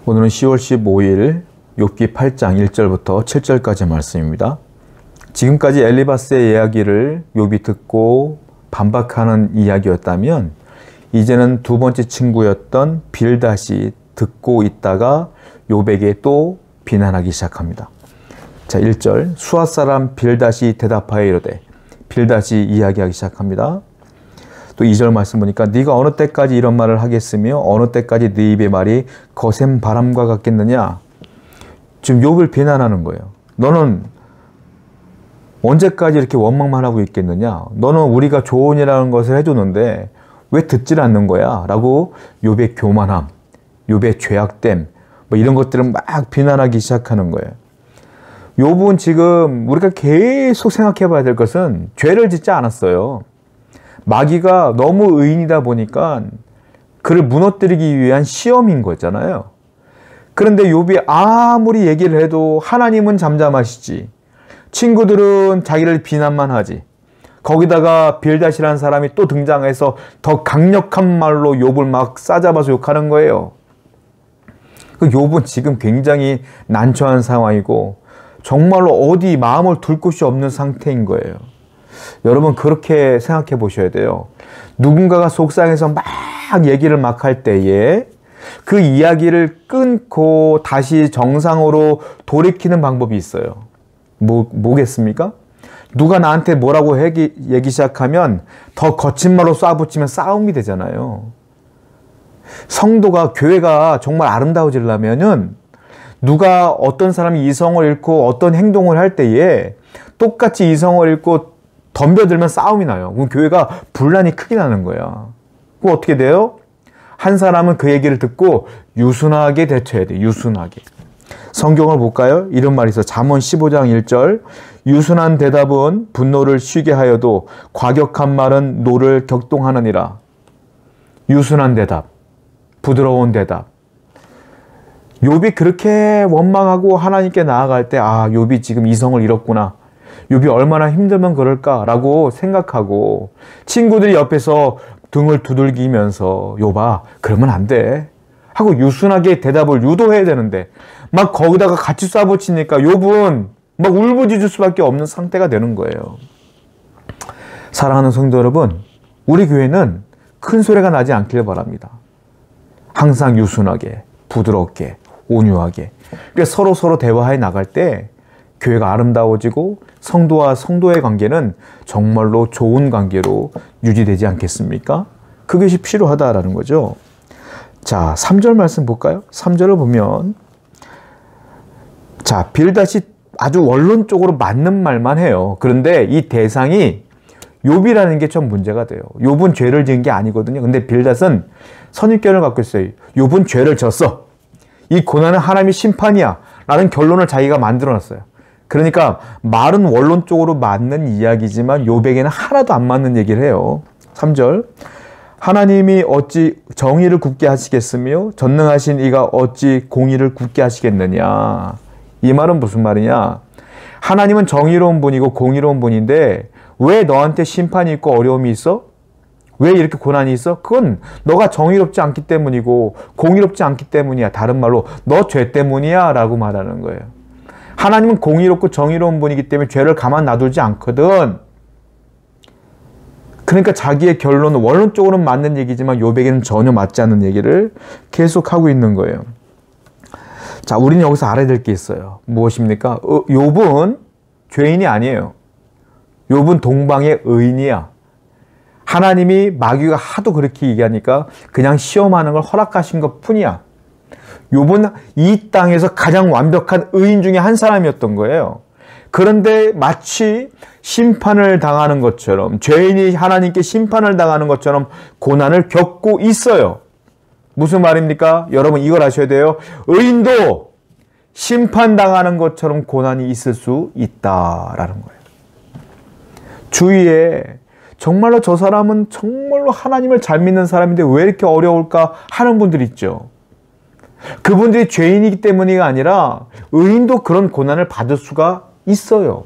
오늘은 10월 15일 욥기 8장 1절부터 7절까지 말씀입니다. 지금까지 엘리바스의 이야기를 욥이 듣고 반박하는 이야기였다면 이제는 두 번째 친구였던 빌닷이 듣고 있다가 욥에게 또 비난하기 시작합니다. 자, 1절 수아 사람 빌닷이 대답하여 이르되, 빌닷이 이야기하기 시작합니다. 또 2절 말씀 보니까 네가 어느 때까지 이런 말을 하겠으며 어느 때까지 네 입의 말이 거센 바람과 같겠느냐. 지금 욥을 비난하는 거예요. 너는 언제까지 이렇게 원망만 하고 있겠느냐. 너는 우리가 조언이라는 것을 해주는데 왜 듣질 않는 거야? 라고 욥의 교만함, 욥의 죄악됨 뭐 이런 것들을 막 비난하기 시작하는 거예요. 욥은 지금 우리가 계속 생각해 봐야 될 것은 죄를 짓지 않았어요. 마귀가 너무 의인이다 보니까 그를 무너뜨리기 위한 시험인 거잖아요. 그런데 욥이 아무리 얘기를 해도 하나님은 잠잠하시지. 친구들은 자기를 비난만 하지. 거기다가 빌닷이라는 사람이 또 등장해서 더 강력한 말로 욥을 막 싸잡아서 욕하는 거예요. 욥은 지금 굉장히 난처한 상황이고 정말로 어디 마음을 둘 곳이 없는 상태인 거예요. 여러분 그렇게 생각해 보셔야 돼요. 누군가가 속상해서 막 얘기를 막 할 때에 그 이야기를 끊고 다시 정상으로 돌이키는 방법이 있어요. 뭐겠습니까? 누가 나한테 뭐라고 얘기 시작하면 더 거친 말로 쏴붙이면 싸움이 되잖아요. 성도가, 교회가 정말 아름다워지려면은 누가 어떤 사람이 이성을 잃고 어떤 행동을 할 때에 똑같이 이성을 잃고 덤벼들면 싸움이 나요. 그럼 교회가 분란이 크게 나는 거야. 그럼 어떻게 돼요? 한 사람은 그 얘기를 듣고 유순하게 대처해야 돼. 유순하게. 성경을 볼까요? 이런 말이 있어. 잠언 15장 1절. 유순한 대답은 분노를 쉬게 하여도 과격한 말은 노를 격동하느니라. 유순한 대답. 부드러운 대답. 욥이 그렇게 원망하고 하나님께 나아갈 때 욥이 지금 이성을 잃었구나. 욥이 얼마나 힘들면 그럴까라고 생각하고 친구들이 옆에서 등을 두들기면서 욥아 그러면 안 돼 하고 유순하게 대답을 유도해야 되는데 막 거기다가 같이 쏴붙이니까 욥은 막 울부짖을 수밖에 없는 상태가 되는 거예요. 사랑하는 성도 여러분, 우리 교회는 큰 소리가 나지 않길 바랍니다. 항상 유순하게, 부드럽게, 온유하게 서로 대화해 나갈 때 교회가 아름다워지고 성도와 성도의 관계는 정말로 좋은 관계로 유지되지 않겠습니까? 그것이 필요하다라는 거죠. 자, 3절 말씀 볼까요? 3절을 보면 자, 빌닷이 아주 원론적으로 맞는 말만 해요. 그런데 이 대상이 욥이라는 게 좀 문제가 돼요. 욥은 죄를 지은 게 아니거든요. 근데 빌닷은 선입견을 갖고 있어요. 욥은 죄를 졌어. 이 고난은 하나님의 심판이야 라는 결론을 자기가 만들어놨어요. 그러니까 말은 원론적으로 맞는 이야기지만 욥에게는 하나도 안 맞는 얘기를 해요. 3절 하나님이 어찌 정의를 굳게 하시겠으며 전능하신 이가 어찌 공의를 굳게 하시겠느냐. 이 말은 무슨 말이냐. 하나님은 정의로운 분이고 공의로운 분인데 왜 너한테 심판이 있고 어려움이 있어? 왜 이렇게 고난이 있어? 그건 너가 정의롭지 않기 때문이고 공의롭지 않기 때문이야. 다른 말로 너 죄 때문이야 라고 말하는 거예요. 하나님은 공의롭고 정의로운 분이기 때문에 죄를 가만 놔두지 않거든. 그러니까 자기의 결론은 원론적으로는 맞는 얘기지만 욥에게는 전혀 맞지 않는 얘기를 계속하고 있는 거예요. 자, 우리는 여기서 알아야 될 게 있어요. 무엇입니까? 욥은 죄인이 아니에요. 욥은 동방의 의인이야. 하나님이 마귀가 하도 그렇게 얘기하니까 그냥 시험하는 걸 허락하신 것 뿐이야. 욥은 이 땅에서 가장 완벽한 의인 중에 한 사람이었던 거예요. 그런데 마치 심판을 당하는 것처럼, 죄인이 하나님께 심판을 당하는 것처럼 고난을 겪고 있어요. 무슨 말입니까? 여러분 이걸 아셔야 돼요. 의인도 심판당하는 것처럼 고난이 있을 수 있다라는 거예요. 주위에 정말로 저 사람은 정말로 하나님을 잘 믿는 사람인데 왜 이렇게 어려울까 하는 분들 있죠. 그분들이 죄인이기 때문이 아니라 의인도 그런 고난을 받을 수가 있어요.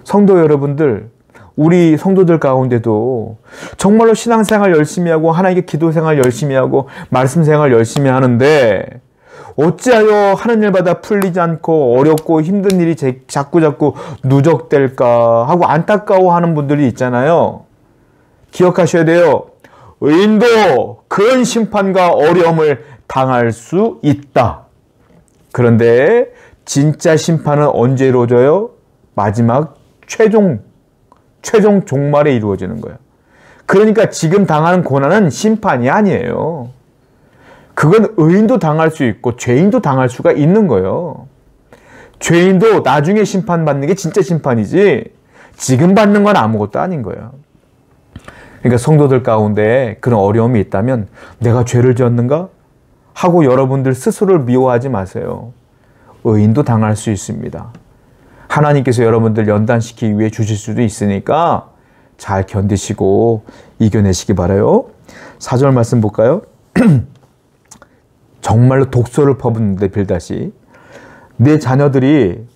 성도 여러분들, 우리 성도들 가운데도 정말로 신앙생활 열심히 하고 하나님께 기도생활 열심히 하고 말씀생활 열심히 하는데 어찌하여 하는 일마다 풀리지 않고 어렵고 힘든 일이 자꾸 누적될까 하고 안타까워하는 분들이 있잖아요. 기억하셔야 돼요. 의인도 그런 심판과 어려움을 당할 수 있다. 그런데 진짜 심판은 언제 이루어져요? 마지막 최종 종말에 이루어지는 거예요. 그러니까 지금 당하는 고난은 심판이 아니에요. 그건 의인도 당할 수 있고 죄인도 당할 수가 있는 거예요. 죄인도 나중에 심판받는 게 진짜 심판이지 지금 받는 건 아무것도 아닌 거예요. 그러니까 성도들 가운데 그런 어려움이 있다면 내가 죄를 지었는가? 하고 여러분들 스스로를 미워하지 마세요. 의인도 당할 수 있습니다. 하나님께서 여러분들 연단시키기 위해 주실 수도 있으니까 잘 견디시고 이겨내시기 바라요. 4절 말씀 볼까요? 정말로 독소를 퍼붓는데 빌닷이 내 자녀들이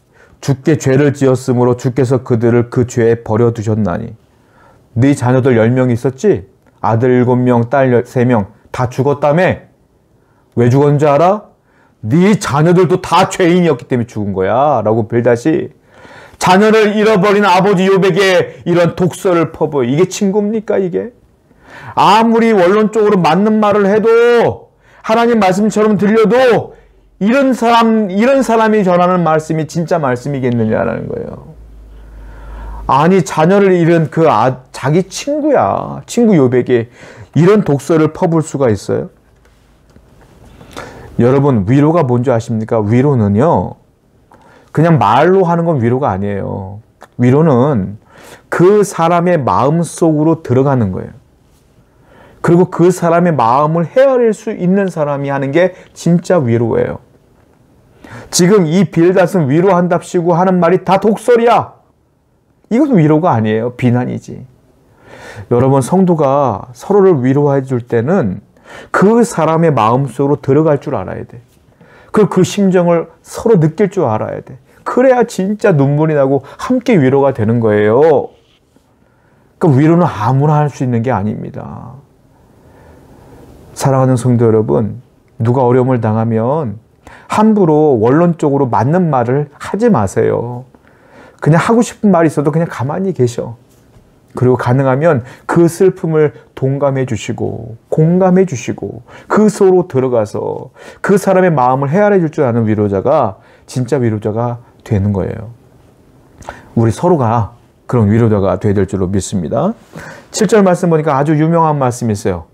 주께 죄를 지었으므로 주께서 그들을 그 죄에 버려두셨나니 네 자녀들 10명 있었지? 아들 7명, 딸 3명 다 죽었다며? 왜 죽었는 줄 알아? 네 자녀들도 다 죄인이었기 때문에 죽은 거야 라고 빌닷이 자녀를 잃어버린 아버지 욥에게 이런 독서를 퍼부어. 이게 친구입니까 이게? 아무리 원론적으로 맞는 말을 해도 하나님 말씀처럼 들려도 이런 사람이 전하는 말씀이 진짜 말씀이겠느냐라는 거예요. 아니 자녀를 잃은 자기 친구야. 친구 욥에게 이런 독서를 퍼부을 수가 있어요? 여러분 위로가 뭔지 아십니까? 위로는요. 그냥 말로 하는 건 위로가 아니에요. 위로는 그 사람의 마음속으로 들어가는 거예요. 그리고 그 사람의 마음을 헤아릴 수 있는 사람이 하는 게 진짜 위로예요. 지금 이 빌닷은 위로한답시고 하는 말이 다 독설이야. 이것은 위로가 아니에요. 비난이지. 여러분 성도가 서로를 위로해 줄 때는 그 사람의 마음속으로 들어갈 줄 알아야 돼. 그리고 그 심정을 서로 느낄 줄 알아야 돼. 그래야 진짜 눈물이 나고 함께 위로가 되는 거예요. 그러니까 위로는 아무나 할 수 있는 게 아닙니다. 사랑하는 성도 여러분, 누가 어려움을 당하면 함부로 원론적으로 맞는 말을 하지 마세요. 그냥 하고 싶은 말이 있어도 그냥 가만히 계셔. 그리고 가능하면 그 슬픔을 동감해 주시고 공감해 주시고 그 속으로 들어가서 그 사람의 마음을 헤아려 줄 줄 아는 위로자가 진짜 위로자가 되는 거예요. 우리 서로가 그런 위로자가 되어야 될 줄로 믿습니다. 7절 말씀 보니까 아주 유명한 말씀이 있어요.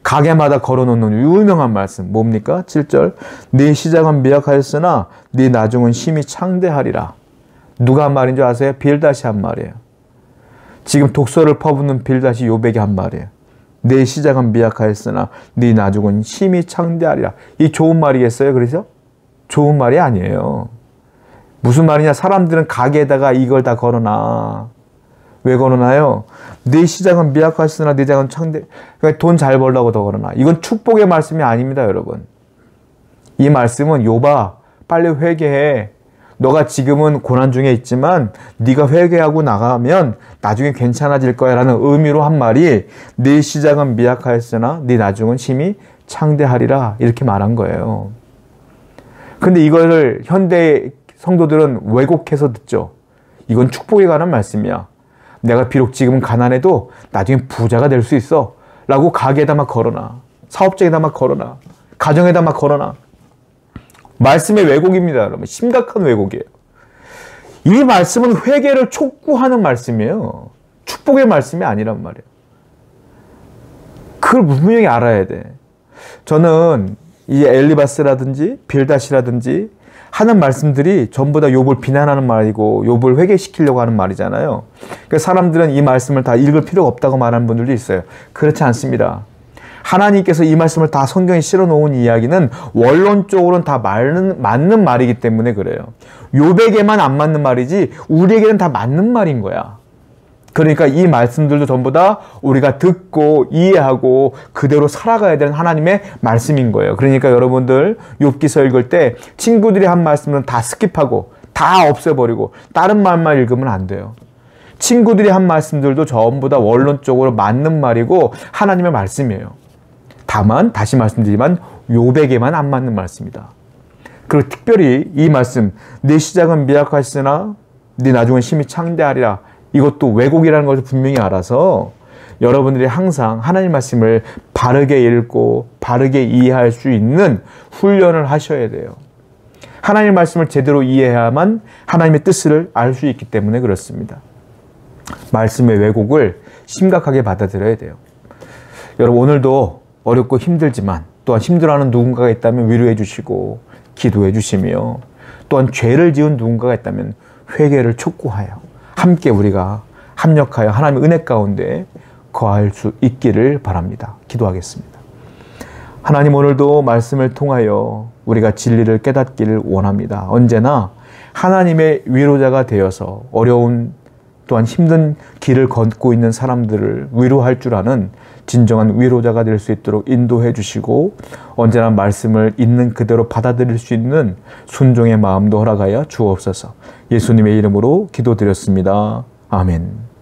가게마다 걸어놓는 유명한 말씀 뭡니까? 7절 네 시작은 미약하였으나 네 나중은 심히 창대하리라. 누가 한 말인 줄 아세요? 빌닷이 한 말이에요. 지금 독서를 퍼붓는 빌닷이 욥에게 한 말이에요. 내 시작은 미약하였으나 네 나중은 심히 창대하리라. 이 좋은 말이겠어요? 그래서? 좋은 말이 아니에요. 무슨 말이냐? 사람들은 가게에다가 이걸 다 걸어놔. 왜 걸어놔요? 네 시작은 미약하였으나 네 장은 창대. 그러니까 돈 잘 벌라고 더 걸어놔. 이건 축복의 말씀이 아닙니다, 여러분. 이 말씀은 욥아, 빨리 회개해. 너가 지금은 고난 중에 있지만 네가 회개하고 나가면 나중에 괜찮아질 거야 라는 의미로 한 말이 네 시작은 미약하였으나 네 나중은 심히 창대하리라 이렇게 말한 거예요. 근데 이거를 현대 성도들은 왜곡해서 듣죠. 이건 축복에 관한 말씀이야. 내가 비록 지금은 가난해도 나중에 부자가 될 수 있어 라고 가게에다 막 걸어놔. 사업장에다 막 걸어놔. 가정에다 막 걸어놔. 말씀의 왜곡입니다, 여러분. 심각한 왜곡이에요. 이 말씀은 회개를 촉구하는 말씀이에요. 축복의 말씀이 아니란 말이에요. 그걸 분명히 알아야 돼. 저는 이 엘리바스라든지 빌닷이라든지 하는 말씀들이 전부 다 욥을 비난하는 말이고 욥을 회개시키려고 하는 말이잖아요. 그러니까 사람들은 이 말씀을 다 읽을 필요가 없다고 말하는 분들도 있어요. 그렇지 않습니다. 하나님께서 이 말씀을 다 성경에 실어놓은 이야기는 원론적으로는 다 맞는 말이기 때문에 그래요. 욥에게만 안 맞는 말이지 우리에게는 다 맞는 말인 거야. 그러니까 이 말씀들도 전부 다 우리가 듣고 이해하고 그대로 살아가야 되는 하나님의 말씀인 거예요. 그러니까 여러분들 욥기서 읽을 때 친구들이 한 말씀은 다 스킵하고 다 없애버리고 다른 말만 읽으면 안 돼요. 친구들이 한 말씀들도 전부 다 원론적으로 맞는 말이고 하나님의 말씀이에요. 다만 다시 말씀드리지만 욥에게만 안 맞는 말씀이다. 그리고 특별히 이 말씀, 네 시작은 미약하시으나 네 나중은 심히 창대하리라. 이것도 왜곡이라는 것을 분명히 알아서 여러분들이 항상 하나님 말씀을 바르게 읽고 바르게 이해할 수 있는 훈련을 하셔야 돼요. 하나님 말씀을 제대로 이해해야만 하나님의 뜻을 알 수 있기 때문에 그렇습니다. 말씀의 왜곡을 심각하게 받아들여야 돼요. 여러분, 오늘도 어렵고 힘들지만 또한 힘들어하는 누군가가 있다면 위로해 주시고 기도해 주시며, 또한 죄를 지은 누군가가 있다면 회개를 촉구하여 함께 우리가 합력하여 하나님의 은혜 가운데 거할 수 있기를 바랍니다. 기도하겠습니다. 하나님, 오늘도 말씀을 통하여 우리가 진리를 깨닫기를 원합니다. 언제나 하나님의 위로자가 되어서 어려운 또한 힘든 길을 걷고 있는 사람들을 위로할 줄 아는 진정한 위로자가 될 수 있도록 인도해 주시고, 언제나 말씀을 있는 그대로 받아들일 수 있는 순종의 마음도 허락하여 주옵소서. 예수님의 이름으로 기도드렸습니다. 아멘.